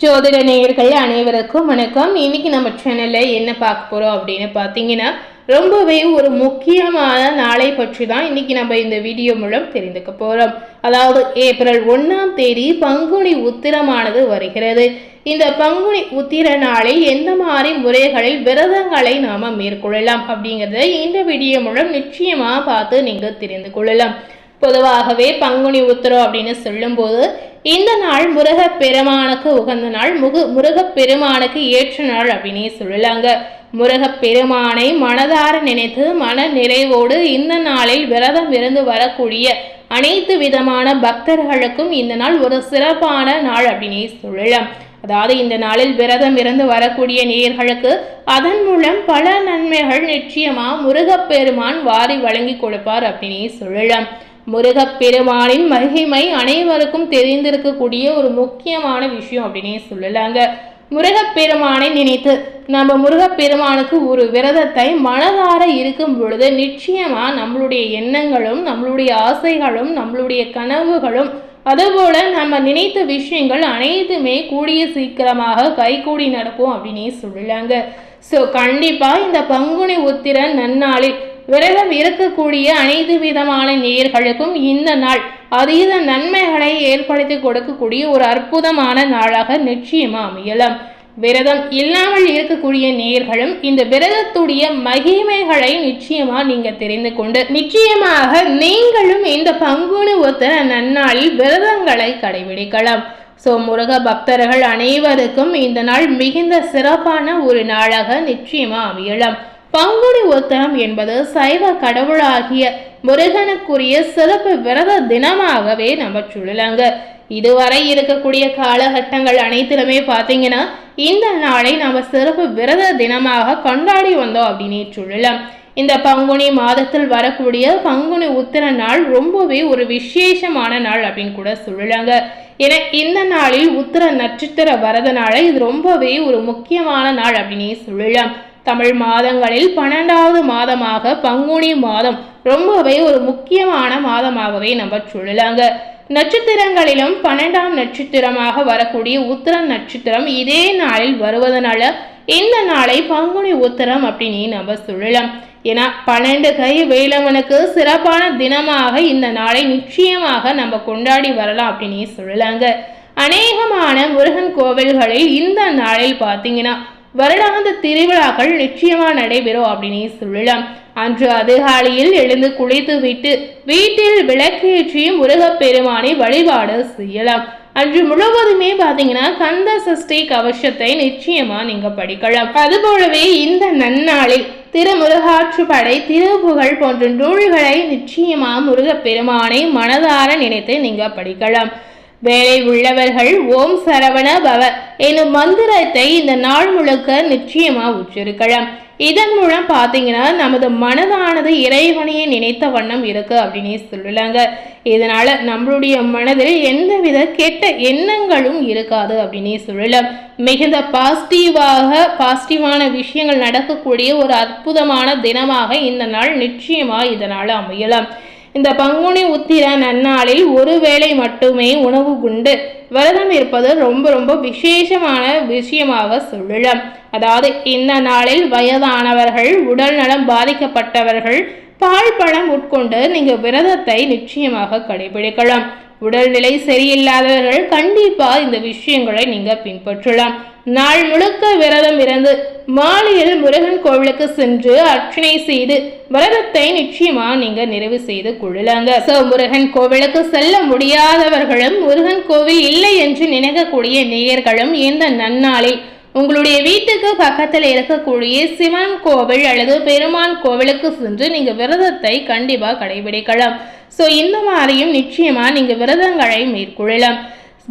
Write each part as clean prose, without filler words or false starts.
ஜோதிட நேயர்கள் அனைவருக்கும் வணக்கம். இன்னைக்கு நம்ம சேனல்ல என்ன பார்க்க போறோம் அப்படின்னு பார்த்தீங்கன்னா, ரொம்பவே ஒரு முக்கியமான நாளை பற்றி தான் இன்னைக்கு நம்ம இந்த வீடியோ மூலம் தெரிந்துக்க போறோம். அதாவது ஏப்ரல் 1ஆம் தேதி பங்குனி உத்திரமானது வருகிறது. இந்த பங்குனி உத்திர நாளில் எந்த மாதிரி முறைகளில் விரதங்களை நாம மேற்கொள்ளலாம் அப்படிங்கிறத இந்த வீடியோ மூலம் நிச்சயமா பார்த்து நீங்க தெரிந்து கொள்ளலாம். பொதுவாகவே பங்குனி உத்திரம் அப்படின்னு சொல்லும்போது இந்த நாள் முருகப்பெருமானுக்கு உகந்த நாள், முருகப்பெருமானுக்கு ஏற்ற நாள் அப்படின்னே சொல்லலாங்க. முருகப்பெருமானை மனதார நினைத்து மன நிறைவோடு இந்த நாளில் விரதம் இருந்து வரக்கூடிய அனைத்து விதமான பக்தர்களுக்கும் இந்த நாள் ஒரு சிறப்பான நாள் அப்படின்னே சொல்லலாம். அதாவது இந்த நாளில் விரதம் இருந்து வரக்கூடிய நேயர்களுக்கு அதன் மூலம் பல நன்மைகள் நிச்சயமா முருகப்பெருமான் வாரி வழங்கி கொடுப்பார் அப்படின்னே சொல்லலாம். முருகப்பெருமானின் மகிமை அனைவருக்கும் தெரிந்திருக்கக்கூடிய ஒரு முக்கியமான விஷயம் அப்படின்னே சொல்லலாங்க. முருகப்பெருமானை நினைத்து நம்ம முருகப்பெருமானுக்கு ஒரு விரதத்தை மனதார இருக்கும் பொழுது நிச்சயமா நம்மளுடைய எண்ணங்களும் நம்மளுடைய ஆசைகளும் நம்மளுடைய கனவுகளும் அதுபோல நம்ம நினைத்த விஷயங்கள் அனைத்துமே கூடிய சீக்கிரமாக கைகூடி நடக்கும் அப்படின்னே சொல்லலாங்க. ஸோ கண்டிப்பா இந்த பங்குனி உத்திர நன்னாளில் விரதம் இருக்கக்கூடிய அனைத்து விதமான நேயர்களுக்கும் இந்த நாள் அதீத நன்மைகளை ஏற்படுத்தி கொடுக்கக்கூடிய ஒரு அற்புதமான நாளாக நிச்சயமா அமையலாம். விரதம் இல்லாமல் இருக்கக்கூடிய நேயர்களும் இந்த விரதத்துடைய மகிமைகளை நிச்சயமா நீங்க தெரிந்து கொண்டு நிச்சயமாக நீங்களும் இந்த பங்குனி உத்திர நன்னாளில் விரதங்களை கடைபிடிக்கலாம். ஸோ முருக பக்தர்கள் அனைவருக்கும் இந்த நாள் மிகுந்த சிறப்பான ஒரு நாளாக நிச்சயமா அமையலாம். பங்குனி உத்திரம் என்பது சைவ கடவுளாகிய முருகனுக்குரிய சிறப்பு விரத தினமாகவே நம்ம சொல்லலாங்க. இதுவரை இருக்கக்கூடிய காலகட்டங்கள் அனைத்திலுமே பார்த்தீங்கன்னா இந்த நாளை நம்ம சிறப்பு விரத தினமாக கொண்டாடி வந்தோம் அப்படின்னு சொல்லலாம். இந்த பங்குனி மாதத்தில் வரக்கூடிய பங்குனி உத்திர நாள் ரொம்பவே ஒரு விசேஷமான நாள் அப்படின்னு கூட சொல்லலாங்க. ஏன்னா இந்த நாளில் உத்திர நட்சத்திர வரதனால இது ரொம்பவே ஒரு முக்கியமான நாள் அப்படின்னே சொல்லலாம். தமிழ் மாதங்களில் 12வது மாதமாக பங்குனி மாதம் ரொம்பவே ஒரு முக்கியமான மாதமாகவே நம்ம சொல்லலாங்க. நட்சத்திரங்களிலும் 12ஆம் நட்சத்திரமாக வரக்கூடிய உத்திர நட்சத்திரம் இதே நாளில் வருவதனால இந்த நாளை பங்குனி உத்திரம் அப்படின்னு நம்ம சொல்லலாம். ஏன்னா 12 கை வேலவனுக்கு சிறப்பான தினமாக இந்த நாளை நிச்சயமாக நம்ம கொண்டாடி வரலாம் அப்படின்னு சொல்லலாங்க. அநேகமான முருகன் கோவில்களில் இந்த நாளில் பார்த்தீங்கன்னா வருடாந்த திருவிழாக்கள் நிச்சயமா நடைபெறும் அப்படின்னு சொல்லலாம். அன்று அதிகாலையில் எழுந்து குளித்து விட்டு வீட்டில் விளக்கேற்றி முருகப்பெருமானை வழிபாடு செய்யலாம். அன்று முழுவதுமே பார்த்தீங்கன்னா கந்த சஷ்டி கவசத்தை நிச்சயமா நீங்க படிக்கலாம். அதுபோலவே இந்த நன்னாளில் திருமுருகாற்றுப்படை, திருப்புகழ் போன்ற நூல்களை நிச்சயமா முருகப்பெருமானை மனதார நினைத்து நீங்க படிக்கலாம். வேலை உள்ளவர்கள் ஓம் சரவண பவ எனும் மந்திரத்தை இந்த நாள் முழுக்க நிச்சயமா உச்சரிக்கலாம். இதன் மூலம் பார்த்தீங்கன்னா நமது மனதானது இறைவனையை நினைத்த வண்ணம் இருக்கு அப்படின்னு சொல்லலாங்க. இதனால நம்மளுடைய மனதில் எந்தவித கெட்ட எண்ணங்களும் இருக்காது அப்படின்னு சொல்லலாம். மிகுந்த பாசிட்டிவான விஷயங்கள் நடக்கக்கூடிய ஒரு அற்புதமான தினமாக இந்த நாள் நிச்சயமா இதனால அமையலாம். இந்த பங்குனி உத்திர நன்னாளில் ஒரு வேளை மட்டுமே உணவு குண்டு விரதம் இருப்பது ரொம்ப விசேஷமான விஷயமாக சொல்லலாம். அதாவது இந்த நாளில் வயதானவர்கள், உடல் நலம் பாதிக்கப்பட்டவர்கள் பால் பழம் உட்கொண்டு நீங்க விரதத்தை நிச்சயமாக கடைபிடிக்கலாம். உடல்நிலை சரியில்லாதவர்கள் கண்டிப்பா இந்த விஷயங்களை நீங்க பின்பற்றலாம். நாள் முழுக்க விரதம் இருந்து மாலையில் முருகன் கோவிலுக்கு சென்று அர்ச்சனை செய்து விரதத்தை நிச்சயமா நீங்க நிறைவு செய்து கொள்ளலாங்க. சோ முருகன் கோவிலுக்கு செல்ல முடியாதவர்களும் முருகன் கோவில் இல்லை என்று நினைக்கக்கூடிய நேயர்களும் இந்த நன்னாளில் உங்களுடைய வீட்டுக்கு பக்கத்தில் இருக்கக்கூடிய சிவன் கோவில் அல்லது பெருமான் கோவிலுக்கு சென்று நீங்க விரதத்தை கண்டிப்பா கடைபிடிக்கலாம். ஸோ இந்த மாதிரியும் நிச்சயமா நீங்க விரதங்களை மேற்கொள்ளலாம்.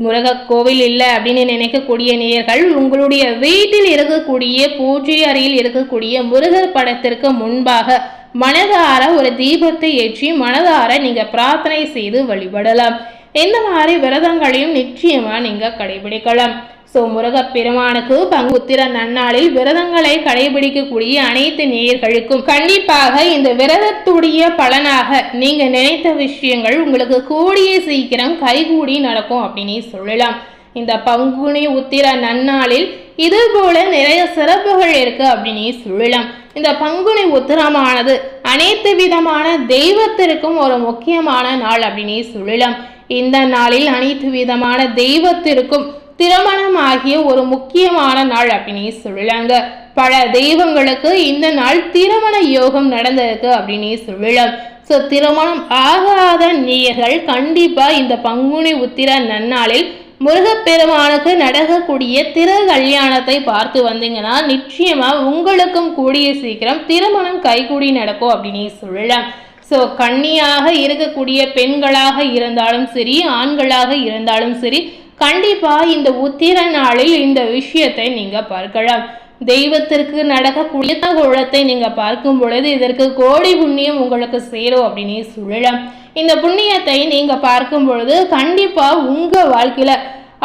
முருக கோவில் இல்லை அப்படின்னு நினைக்கக்கூடிய நேயர்கள் உங்களுடைய வீட்டில் இருக்கக்கூடிய பூஜை அறையில் இருக்கக்கூடிய முருகர் படத்திற்கு முன்பாக மனதார ஒரு தீபத்தை ஏற்றி மனதார நீங்க பிரார்த்தனை செய்து வழிபடலாம். இந்த மாதிரி விரதங்களையும் நிச்சயமா நீங்க கடைபிடிக்கலாம். ஸோ முருகப்பெருமானுக்கு பங்குத்திர நன்னாளில் விரதங்களை கடைபிடிக்கக்கூடிய அனைத்து நேயர்களுக்கும் கண்டிப்பாக இந்த விரதத்துடைய பலனாக நீங்க நினைத்த விஷயங்கள் உங்களுக்கு கூடிய சீக்கிரம் கைகூடி நடக்கும் அப்படின்னு சொல்லலாம். இந்த பங்குனி உத்திர நன்னாளில் இது போல நிறைய சிறப்புகள் இருக்கு அப்படின்னு சொல்லலாம். இந்த பங்குனி உத்திரமானது அனைத்து விதமான தெய்வத்திற்கும் ஒரு முக்கியமான நாள் அப்படின்னு சொல்லலாம். இந்த நாளில் அனைத்து விதமான தெய்வத்திற்கும் திருமணம் ஆகிய ஒரு முக்கியமான நாள் அப்படின்னு சொல்லலாங்க. பல தெய்வங்களுக்கு இந்த நாள் திருமண யோகம் நடந்திருக்கு அப்படின்னு சொல்லலாம். ஸோ திருமணம் ஆகாத நேயர்கள் கண்டிப்பா இந்த பங்குனி உத்திர நன்னாளில் முருகப்பெருமானுக்கு நடக்கக்கூடிய திரு கல்யாணத்தை பார்த்து வந்தீங்கன்னா நிச்சயமா உங்களுக்கும் கூடிய சீக்கிரம் திருமணம் கைகூடி நடக்கும் அப்படின்னு சொல்லலாம். ஸோ கன்னியாக இருக்கக்கூடிய பெண்களாக இருந்தாலும் சரி, ஆண்களாக இருந்தாலும் சரி, கண்டிப்பா இந்த உத்திர நாளில் இந்த விஷயத்தை நீங்க பார்க்கலாம். தெய்வத்திற்கு நடக்கக்கூடிய குழத்தை நீங்க பார்க்கும் பொழுது இதற்கு கோடி புண்ணியம் உங்களுக்கு சேரும் அப்படின்னு சொல்லலாம். இந்த புண்ணியத்தை நீங்க பார்க்கும் பொழுது கண்டிப்பா உங்க வாழ்க்கையில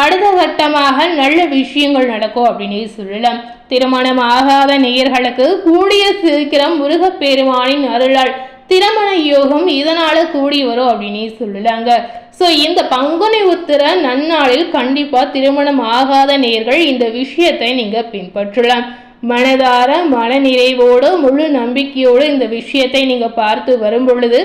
அடுத்த கட்டமாக நல்ல விஷயங்கள் நடக்கும் அப்படின்னு சொல்லலாம். திருமணம் ஆகாத நேயர்களுக்கு கூடிய சீக்கிரம் முருகப்பெருமானின் அருளால் திருமண யோகம் இதனால கூடி வரும் அப்படின்னு சொல்லலாங்க. ஸோ இந்த பங்குனி உத்திர நன்னாளில் கண்டிப்பா திருமணம் ஆகாத நேயர்கள் இந்த விஷயத்தை நீங்க பின்பற்றலாம். மனதார மன நிறைவோடு முழு நம்பிக்கையோடு இந்த விஷயத்தை நீங்க பார்த்து வரும் பொழுது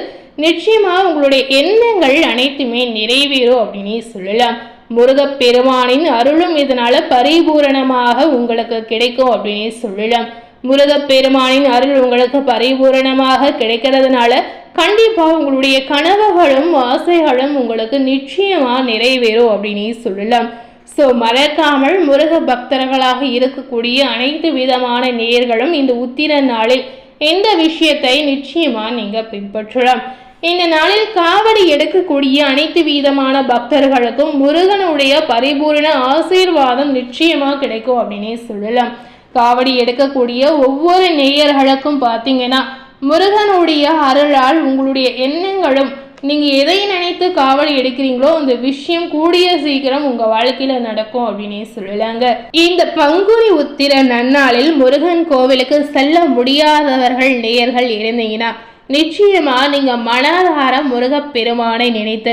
நிச்சயமா உங்களுடைய எண்ணங்கள் அனைத்துமே நிறைவேறும் அப்படின்னு சொல்லலாம். முருகப்பெருமானின் அருளும் இதனால பரிபூரணமாக உங்களுக்கு கிடைக்கும் அப்படின்னு சொல்லலாம். முருகப்பெருமானின் அருள் உங்களுக்கு பரிபூரணமாக கிடைக்கிறதுனால கண்டிப்பா உங்களுடைய கனவுகளும் ஆசைகளும் உங்களுக்கு நிச்சயமா நிறைவேறும் அப்படின்னு சொல்லலாம். ஸோ மறக்காமல் முருக பக்தர்களாக இருக்கக்கூடிய அனைத்து விதமான நேயர்களும் இந்த உத்திர நாளில் இந்த விஷயத்தை நிச்சயமா நீங்க பின்பற்றலாம். இந்த நாளில் காவடி எடுக்கக்கூடிய அனைத்து விதமான பக்தர்களுக்கும் முருகனுடைய பரிபூரண ஆசீர்வாதம் நிச்சயமா கிடைக்கும் அப்படின்னு சொல்லலாம். காவடி எடுக்கக்கூடிய ஒவ்வொரு நேயர்களுக்கும் பார்த்தீங்கன்னா முருகனுடைய அருளால் உங்களுடைய எண்ணங்களும் நீங்க எதை நினைத்து காவடி எடுக்கிறீங்களோ அந்த விஷயம் கூடிய சீக்கிரம் உங்க வாழ்க்கையில நடக்கும் அப்படின்னு சொல்லலாங்க. இந்த பங்குனி உத்திர நன்னாளில் முருகன் கோவிலுக்கு செல்ல முடியாதவர்கள் நேயர்கள் இருந்தீங்கன்னா நிச்சயமா நீங்க மனதார முருகப்பெருமானை நினைத்து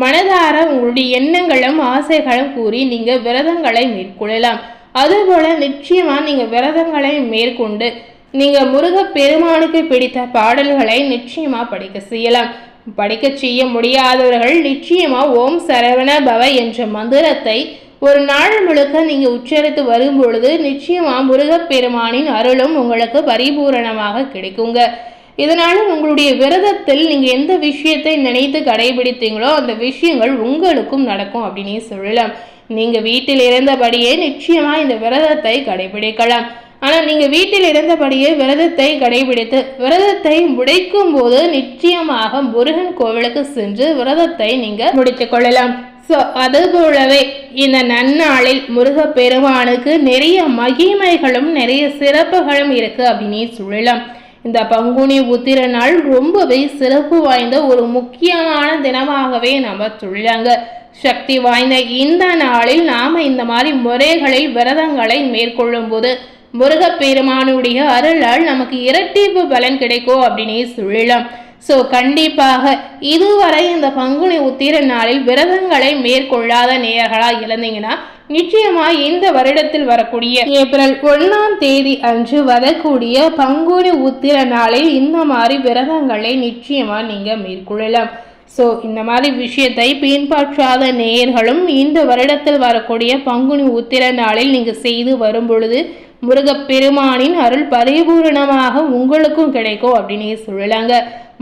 மனதார உங்களுடைய எண்ணங்களும் ஆசைகளும் கூறி நீங்க விரதங்களை மேற்கொள்ளலாம். அதுபோல நிச்சயமா நீங்க விரதங்களை மேற்கொண்டு நீங்க முருகப்பெருமானுக்கு பிடித்த பாடல்களை நிச்சயமா படிக்க செய்யலாம். படிக்க செய்ய முடியாதவர்கள் நிச்சயமா ஓம் சரவண பவ என்ற மந்திரத்தை ஒரு நாள் முழுக்க நீங்க உச்சரித்து வரும் பொழுது நிச்சயமா முருகப்பெருமானின் அருளும் உங்களுக்கு பரிபூரணமாக கிடைக்குங்க. இதனால உங்களுடைய விரதத்தில் நீங்க எந்த விஷயத்தை நினைத்து கடைபிடித்தீங்களோ அந்த விஷயங்கள் உங்களுக்கும் நடக்கும் அப்படின்னு சொல்லலாம். நீங்க வீட்டில் இருந்தபடியே நிச்சயமா இந்த விரதத்தை கடைபிடிக்கலாம். ஆனா நீங்க வீட்டில் இருந்தபடியே விரதத்தை கடைபிடித்து விரதத்தை முடிக்கும் போது நிச்சயமாக முருகன் கோவிலுக்கு சென்று விரதத்தை நீங்க முடித்துக் கொள்ளலாம். ஸோ அது போலவே இந்த நன்னாளில் முருகப்பெருமானுக்கு நிறைய மகிமைகளும் நிறைய சிறப்புகளும் இருக்கு அப்படின்னு சொல்லலாம். இந்த பங்குனி உத்திர நாள் ரொம்பவே சிறப்பு வாய்ந்த ஒரு முக்கியமான தினமாகவே நம்ம சொல்லலாங்க. சக்தி வாய்ந்த இந்த நாளில் நாம இந்த மாதிரி முறைகளில் விரதங்களை மேற்கொள்ளும் போது முருகப்பெருமானுடைய அருளால் நமக்கு இரட்டிப்பு பலன் கிடைக்கும் அப்படின்னு சொல்லலாம். ஸோ கண்டிப்பாக இதுவரை இந்த பங்குனி உத்திர நாளில் விரதங்களை மேற்கொள்ளாத நேயர்களாக இருந்தீங்கன்னா நிச்சயமா இந்த வருடத்தில் வரக்கூடிய ஏப்ரல் 1ஆம் தேதி அன்று வரக்கூடிய பங்குனி உத்திர நாளில் இந்த மாதிரி விரதங்களை நிச்சயமா நீங்க மேற்கொள்ளலாம். ஸோ இந்த மாதிரி விஷயத்தை பின்பற்றாத நேயர்களும் இந்த வருடத்தில் வரக்கூடிய பங்குனி உத்திர நாளில் நீங்க செய்து வரும் பொழுது முருகப்பெருமானின் அருள் பரிபூரணமாக உங்களுக்கும் கிடைக்கும் அப்படின்னு சொல்லலாங்க.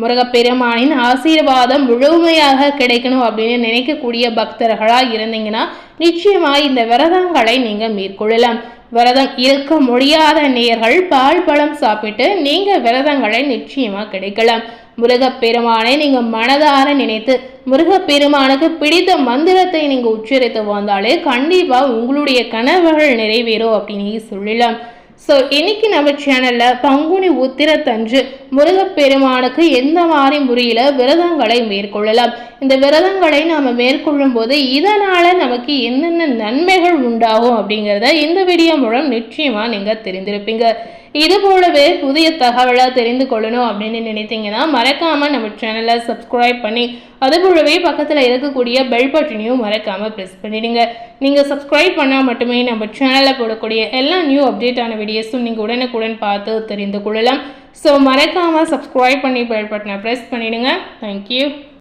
முருகப்பெருமானின் ஆசீர்வாதம் முழுமையாக கிடைக்கணும் அப்படின்னு நினைக்கக்கூடிய பக்தர்களாக இருந்தீங்கன்னா நிச்சயமா இந்த விரதங்களை நீங்க மேற்கொள்ளலாம். விரதம் இருக்க முடியாத நேயர்கள் பால் பழம் சாப்பிட்டு நீங்க விரதங்களை நிச்சயமா கிடைக்கலாம். முருகப்பெருமானை நீங்க மனதார நினைத்து முருகப்பெருமானுக்கு பிடித்த மந்திரத்தை நீங்க உச்சரித்து வந்தாலே கண்டிப்பா உங்களுடைய கனவுகள் நிறைவேறும் அப்படின்னு சொல்லலாம். ஸோ இன்னைக்கு நம்ம சேனல்ல பங்குனி உத்திரத்தன்று முருகப்பெருமானுக்கு எந்த மாதிரி முறையில் விரதங்களை மேற்கொள்ளலாம், இந்த விரதங்களை நாம் மேற்கொள்ளும் போது இதனால் நமக்கு என்னென்ன நன்மைகள் உண்டாகும் அப்படிங்கிறத இந்த வீடியோ மூலம் நிச்சயமாக நீங்கள் தெரிந்திருப்பீங்க. இது போலவே புதிய தகவலை தெரிந்து கொள்ளணும் அப்படின்னு நினைத்தீங்கன்னா மறக்காமல் நம்ம சேனலை சப்ஸ்கிரைப் பண்ணி அது போலவே பக்கத்தில் இருக்கக்கூடிய பெல் பட்டனையும் மறக்காமல் ப்ரெஸ் பண்ணிடுங்க. நீங்கள் சப்ஸ்கிரைப் பண்ணால் மட்டுமே நம்ம சேனலில் போடக்கூடிய எல்லா நியூ அப்டேட்டான வீடியோஸும் நீங்கள் உடனுக்குடன் பார்த்து தெரிந்து கொள்ளலாம். ஸோ மறக்காமல் சப்ஸ்கிரைப் பண்ணி பெல் பட்டனை ப்ரெஸ் பண்ணிடுங்க. தேங்க்யூ.